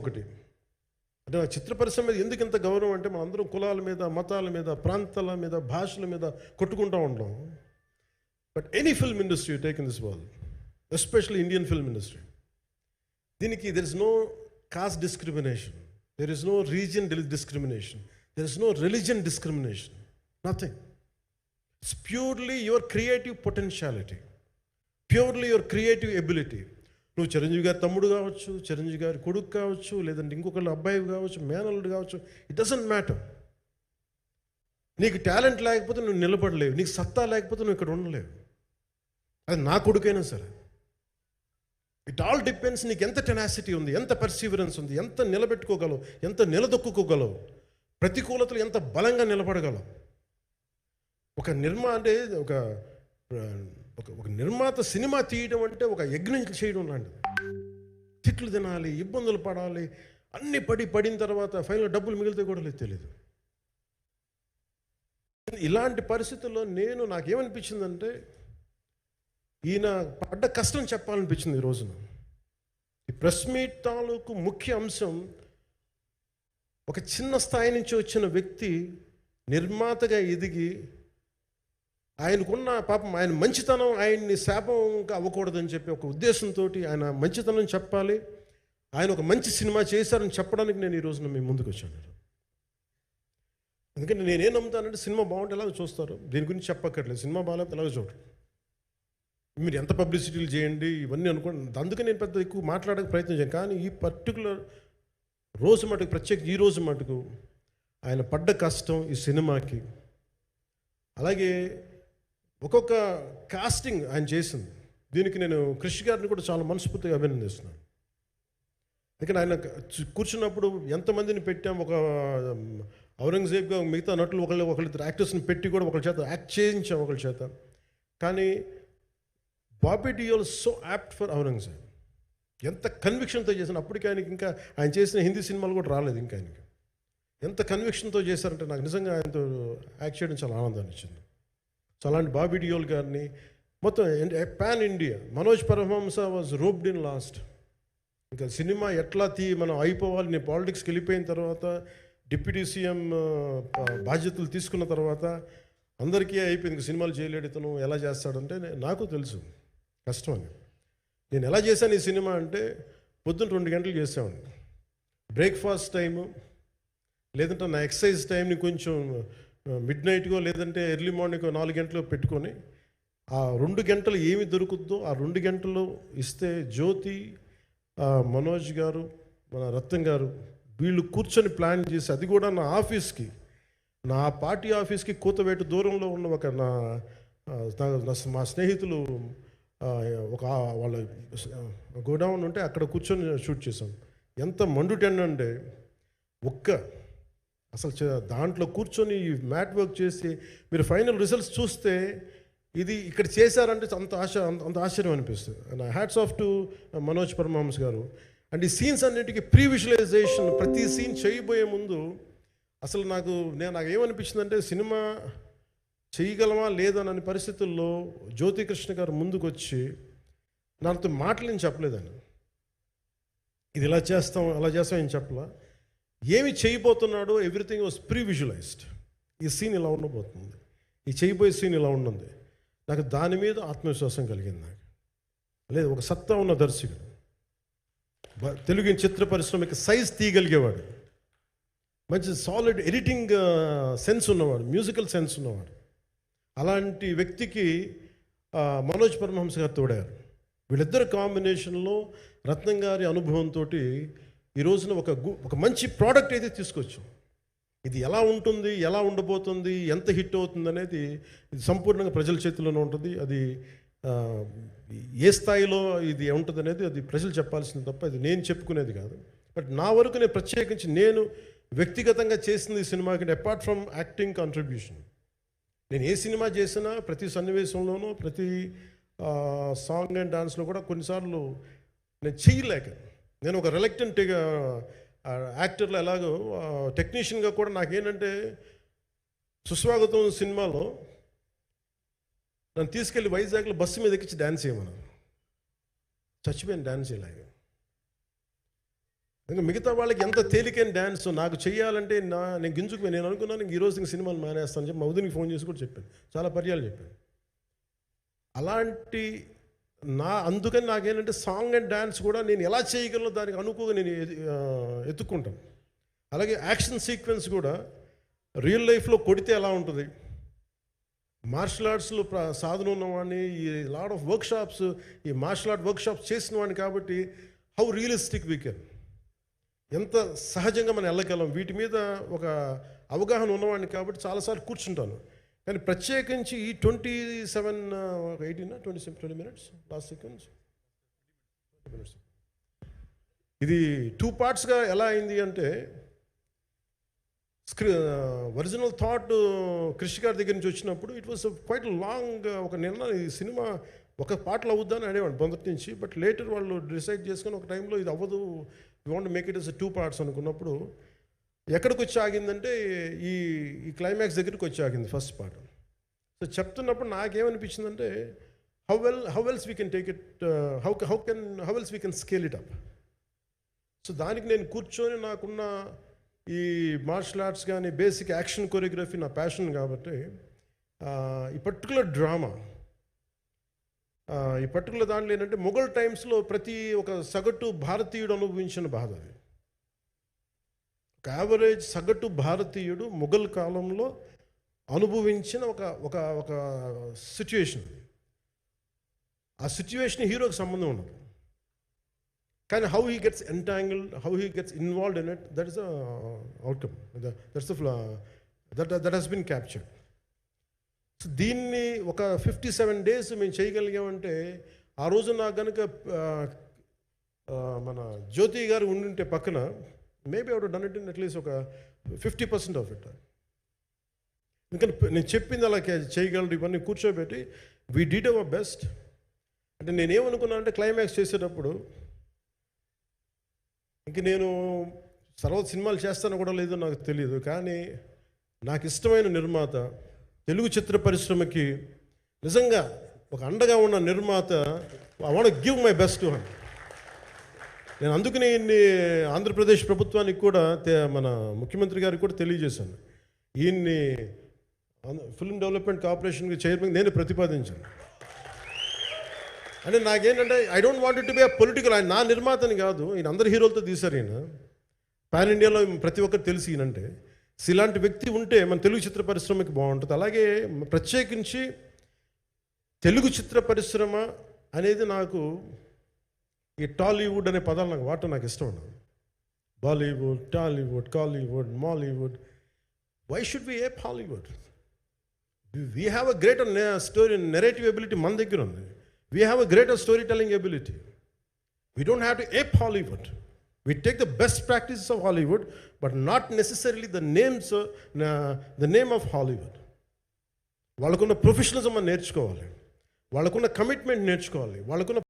ఒకటి అంటే ఆ చిత్ర పరిశ్రమ మీద ఎందుకు ఇంత గౌరవం అంటే మనందరం కులాల మీద, మతాల మీద, ప్రాంతాల మీద, భాషల మీద కొట్టుకుంటూ ఉంటాం. But any film industry take in this world, especially Indian film industry, దీనికి there is no caste discrimination, there is no region discrimination, there is no religion discrimination, nothing. It's purely your creative potentiality, purely your creative ability. నువ్వు చిరంజీవి గారి తమ్ముడు కావచ్చు, చిరంజీవి గారి కొడుకు కావచ్చు, లేదంటే ఇంకొకళ్ళు అబ్బాయి కావచ్చు, మేనల్లుడు కావచ్చు, ఇట్ డజంట్ మ్యాటర్. నీకు టాలెంట్ లేకపోతే నువ్వు నిలబడలేవు, నీకు సత్తా లేకపోతే నువ్వు ఇక్కడ ఉండలేవు. అది నా కొడుకైనా సరే. ఇట్ ఆల్ డిపెండ్స్ నీకు ఎంత టెనాసిటీ ఉంది, ఎంత పర్సీవరెన్స్ ఉంది, ఎంత నిలబెట్టుకోగలవు, ఎంత నిలదొక్కుకోగలవు, ప్రతికూలతలు ఎంత బలంగా నిలబడగలవు. ఒక నిర్మాత సినిమా తీయడం అంటే ఒక యజ్ఞం చేయడం లాంటిది. తిట్లు తినాలి, ఇబ్బందులు పడాలి, అన్నీ పడిన తర్వాత ఫైనల్ డబ్బులు మిగిలితే కూడా లేదు తెలియదు. ఇలాంటి పరిస్థితుల్లో నాకేమనిపించిందంటే ఈయన పడ్డ కష్టం చెప్పాలనిపించింది ఈ రోజున. ఈ ప్రెస్ మీట్ తాలూకు ముఖ్య అంశం, ఒక చిన్న స్థాయి నుంచి వచ్చిన వ్యక్తి నిర్మాతగా ఎదిగి ఆయనకున్న పాపం, ఆయన మంచితనం ఆయన్ని శాపంగా అవ్వకూడదని చెప్పి ఒక ఉద్దేశంతో ఆయన మంచితనం చెప్పాలి, ఆయన ఒక మంచి సినిమా చేశారని చెప్పడానికి నేను ఈ రోజున మీ ముందుకు వచ్చాను. ఎందుకంటే నేనేం నమ్ముతానంటే సినిమా బాగుంటే ఎలాగో చూస్తారు, దీని గురించి చెప్పక్కర్లేదు. సినిమా బాగాలేకపోతే ఎలాగో చూడరు, మీరు ఎంత పబ్లిసిటీలు చేయండి ఇవన్నీ అనుకోండి. అందుకే నేను పెద్ద ఎక్కువ మాట్లాడడానికి ప్రయత్నం చేయను. కానీ ఈ పర్టికులర్ రోజు మటుకు, ప్రత్యేక ఈ రోజు మటుకు ఆయన పడ్డ కష్టం ఈ సినిమాకి, అలాగే ఒక్కొక్క కాస్టింగ్ ఆయన చేసింది, దీనికి నేను క్రిష్ గారిని కూడా చాలా మనస్ఫూర్తిగా అభినందిస్తున్నాను. ఎందుకంటే ఆయన కూర్చున్నప్పుడు ఎంతమందిని పెట్టాం, ఒక ఔరంగజేబ్గా మిగతా నటులు ఒకళ్ళిద్దరు యాక్టర్స్ని పెట్టి కూడా ఒకళ్ళ చేత యాక్ట్ చేయించాం ఒకళ్ళ చేత. కానీ Bobby Deol so apt for Aurangzeb, ఎంత కన్విక్షన్తో చేశాను. అప్పటికి ఆయనకి ఇంకా ఆయన చేసిన హిందీ సినిమాలు కూడా రాలేదు ఇంకా ఆయనకి. ఎంత కన్విక్షన్తో చేశారంటే నాకు నిజంగా ఆయనతో యాక్ట్ చేయడం చాలా ఆనందాన్ని ఇచ్చింది. సో అలాంటి బాబీ డియోల్ గారిని మొత్తం pan India, Manoj Paramahamsa was roped in last. ఇంకా సినిమా ఎట్లా మనం అయిపోవాలి, నేను పాలిటిక్స్కి వెళ్ళిపోయిన తర్వాత, డిప్యూటీ సీఎం బాధ్యతలు తీసుకున్న తర్వాత అందరికీ అయిపోయింది, సినిమాలు చేయలేడు ఇతను, ఎలా చేస్తాడంటే నాకు తెలుసు కష్టం అని. నేను ఎలా చేశాను ఈ సినిమా అంటే, పొద్దున్న 2 గంటలు చేసామండి, బ్రేక్ఫాస్ట్ టైము, లేదంటే నా ఎక్సర్సైజ్ టైంని కొంచెం మిడ్ నైట్గో లేదంటే ఎర్లీ మార్నింగ్ 4 గంటలు పెట్టుకొని, ఆ 2 గంటలు ఏమి దొరుకుద్దో ఆ 2 గంటలు ఇస్తే జ్యోతి, మనోజ్ గారు, మన రత్నం గారు, వీళ్ళు కూర్చొని ప్లాన్ చేసి, అది కూడా నా ఆఫీస్కి, నా పార్టీ ఆఫీస్కి కూతవేటు దూరంలో ఉన్న ఒక మా స్నేహితులు ఒక వాళ్ళ గోడౌన్ ఉంటే అక్కడ కూర్చొని షూట్ చేశాం. ఎంత మండుటెండ అంటే అసలు దాంట్లో కూర్చొని మ్యాట్ వర్క్ చేసి మీరు ఫైనల్ రిజల్ట్స్ చూస్తే ఇది ఇక్కడ చేశారంటే అంత ఆశ్చర్యం అనిపిస్తుంది. And hats off to Manoj Paramahamsa garu. And ఈ సీన్స్ అన్నిటికీ ప్రీ విజువలైజేషన్, ప్రతి సీన్ చేయబోయే ముందు అసలు నాకు ఏమనిపించిందంటే, సినిమా చేయగలమా లేదనని పరిస్థితుల్లో జ్యోతి కృష్ణ గారు ముందుకు వచ్చి నాతో మాటలు నేను చెప్పలేదని, ఇది ఇలా చేస్తాం అలా చేస్తాం ఏం చెప్పలా, ఏమి చేయబోతున్నాడో ఎవ్రీథింగ్ వాజ్ ప్రీ విజువలైజ్డ్. ఈ సీన్ ఇలా ఉండబోతుంది, ఈ చేయబోయే సీన్ ఇలా ఉన్నది. నాకు దాని మీద ఆత్మవిశ్వాసం కలిగింది. నాకు లేదు, ఒక సత్తా ఉన్న దర్శకుడు, తెలుగు చిత్ర పరిశ్రమకి సైజ్ తీయగలిగేవాడు, మంచి సాలిడ్ ఎడిటింగ్ సెన్స్ ఉన్నవాడు, మ్యూజికల్ సెన్స్ ఉన్నవాడు. అలాంటి వ్యక్తికి మనోజ్ పరమహంస గారు తోడారు. వీళ్ళిద్దరు కాంబినేషన్లో రత్నం గారి అనుభవంతో ఈ రోజున ఒక మంచి ప్రోడక్ట్ అయితే తీసుకొచ్చాం. ఇది ఎలా ఉంటుంది, ఎలా ఉండబోతుంది, ఎంత హిట్ అవుతుంది అనేది ఇది సంపూర్ణంగా ప్రజల చేతిలోనే ఉంటుంది. అది ఏ స్థాయిలో ఇది ఉంటుంది అనేది అది ప్రజలు చెప్పాల్సింది తప్ప ఇది నేను చెప్పుకునేది కాదు. బట్ నా వరకు నేను ప్రత్యేకించి నేను వ్యక్తిగతంగా చేసింది ఈ సినిమాకి, అపార్ట్ ఫ్రమ్ యాక్టింగ్ కాంట్రిబ్యూషన్, నేను ఏ సినిమా చేసినా ప్రతి సన్నివేశంలోనూ, ప్రతి సాంగ్ అండ్ డాన్స్లో కూడా కొన్నిసార్లు నేను చేయలేక, నేను ఒక రిలక్టెంట్ యాక్టర్లో ఎలాగో టెక్నీషియన్గా కూడా నాకేంటంటే, సుస్వాగతం సినిమాలో నన్ను తీసుకెళ్ళి వైజాగ్లో బస్సు మీద ఎక్కించి డ్యాన్స్ చేయమన్నాను. చచ్చిపోయాను డ్యాన్స్ చేయలేక. ఇంకా మిగతా వాళ్ళకి ఎంత తేలికైన డ్యాన్స్ నాకు చేయాలంటే నేను గింజుకుపోయి నేను అనుకున్నాను ఇంక ఈరోజు ఇంక సినిమాలు మానేస్తాను చెప్పి మా వదినికి ఫోన్ చేసి కూడా చెప్పాను, చాలా పర్యాలు చెప్పాను. అలాంటి అందుకని నాకేంటంటే సాంగ్ అండ్ డ్యాన్స్ కూడా నేను ఎలా చేయగలను దానికి అనుకోగా నేను ఎత్తుక్కుంటాను. అలాగే యాక్షన్ సీక్వెన్స్ కూడా రియల్ లైఫ్లో కొడితే ఎలా ఉంటుంది, మార్షల్ ఆర్ట్స్లో సాధన ఉన్నవాడిని, ఈ లాట్ ఆఫ్ వర్క్షాప్స్, ఈ మార్షల్ ఆర్ట్ వర్క్షాప్స్ చేసిన వాడిని కాబట్టి హౌ రియలిస్టిక్ వీ కెన్, ఎంత సహజంగా మనం వెళ్ళగలం, వీటి మీద ఒక అవగాహన ఉన్నవాడిని కాబట్టి చాలాసార్లు కూర్చుంటాను. కానీ ప్రత్యేకించి ఈ 20 minutes లాస్ట్ సీక్వెన్స్ ఇది 2 partsగా ఎలా అయింది అంటే, ఒరిజినల్ థాట్ క్రిష్ గారి దగ్గర నుంచి వచ్చినప్పుడు ఇట్ వాస్ క్వైట్ లాంగ్. ఈ సినిమా ఒక పాటలు అవుద్దని అనేవాడు మొదటి నుంచి, బట్ లేటర్ వాళ్ళు డిసైడ్ చేసుకొని ఒక టైంలో ఇది అవ్వదు, we want make it as 2 parts అనుకున్నప్పుడు ఎక్కడికి వచ్చి ఆగిందంటే ఈ క్లైమాక్స్ దగ్గరికి వచ్చి ఆగింది ఫస్ట్ పార్ట్. సో చెప్తున్నప్పుడు నాకేమనిపించిందంటే how else we can take it, how else we can scale it up. So దానికి నేను కూర్చొని నాకున్న ఈ మార్షల్ ఆర్ట్స్ కానీ బేసిక్ యాక్షన్ కొరియోగ్రఫీ నా ప్యాషన్ కాబట్టి ఈ పర్టికులర్ డ్రామా, ఈ పర్టికులర్ దాంట్లో ఏంటంటే మొఘల్ టైమ్స్లో ప్రతి ఒక సగటు భారతీయుడు అనుభవించిన బాధ అది. ఒక యావరేజ్ సగటు భారతీయుడు మొఘల్ కాలంలో అనుభవించిన ఒక ఒక ఒక సిచ్యువేషన్. ఆ సిచ్యువేషన్ హీరోకి సంబంధం ఉండదు, కానీ how he gets entangled, how he gets involved in it, that is the outcome, that he's been captured. So దీన్ని ఒక 57 days మేము చేయగలిగామంటే, ఆ రోజు నాకు కనుక మన జ్యోతి గారు ఉండింటే పక్కన, maybe out done it in at least ఒక 50% ఆఫ్ ఇట్. ఎందుకంటే నేను చెప్పింది అలా చేయగలరు ఇవన్నీ కూర్చోబెట్టి వీ డిడ్ అవర్ బెస్ట్. అంటే నేనేమనుకున్నాను అంటే క్లైమాక్స్ చేసేటప్పుడు ఇంక నేను తర్వాత సినిమాలు చేస్తానో కూడా లేదో నాకు తెలియదు, కానీ నాకు ఇష్టమైన నిర్మాత, తెలుగు చిత్ర పరిశ్రమకి నిజంగా ఒక అండగా ఉన్న నిర్మాత, I want give my best to him. నేను అందుకని ఆంధ్రప్రదేశ్ ప్రభుత్వానికి కూడా మన ముఖ్యమంత్రి గారికి కూడా తెలియజేశాను, ఈయన్ని ఫిల్మ్ డెవలప్మెంట్ కార్పొరేషన్కి చైర్మన్ నేను ప్రతిపాదించాను. అంటే నాకేంటంటే I don't want to be a political, ఆయన నా నిర్మాతని కాదు, ఈయన అందరు హీరోలతో తీశారు, ఈయన పాన్ ఇండియాలో ప్రతి ఒక్కరు తెలిసి ఈయనంటే. ఇలాంటి వ్యక్తి ఉంటే మన తెలుగు చిత్ర పరిశ్రమకి బాగుంటుంది. అలాగే ప్రత్యేకించి తెలుగు చిత్ర పరిశ్రమ అనేది నాకు ఈ టాలీవుడ్ అనే పదాలు నాకు వాడటం నాకు ఇష్టం ఉండదు. Bollywood, Tollywood, Kollywood, Mollywood, why should we ape Hollywood? We have a greater story narrative ability మన దగ్గర ఉంది. We have a greater storytelling ability. We don't have to ape Hollywood. We take the best practices of Hollywood, but not necessarily the name of Hollywood. వాళ్ళకున్న professionalism నేర్చుకోవాలి, వాళ్ళకున్న commitment నేర్చుకోవాలి, వాళ్ళకున్న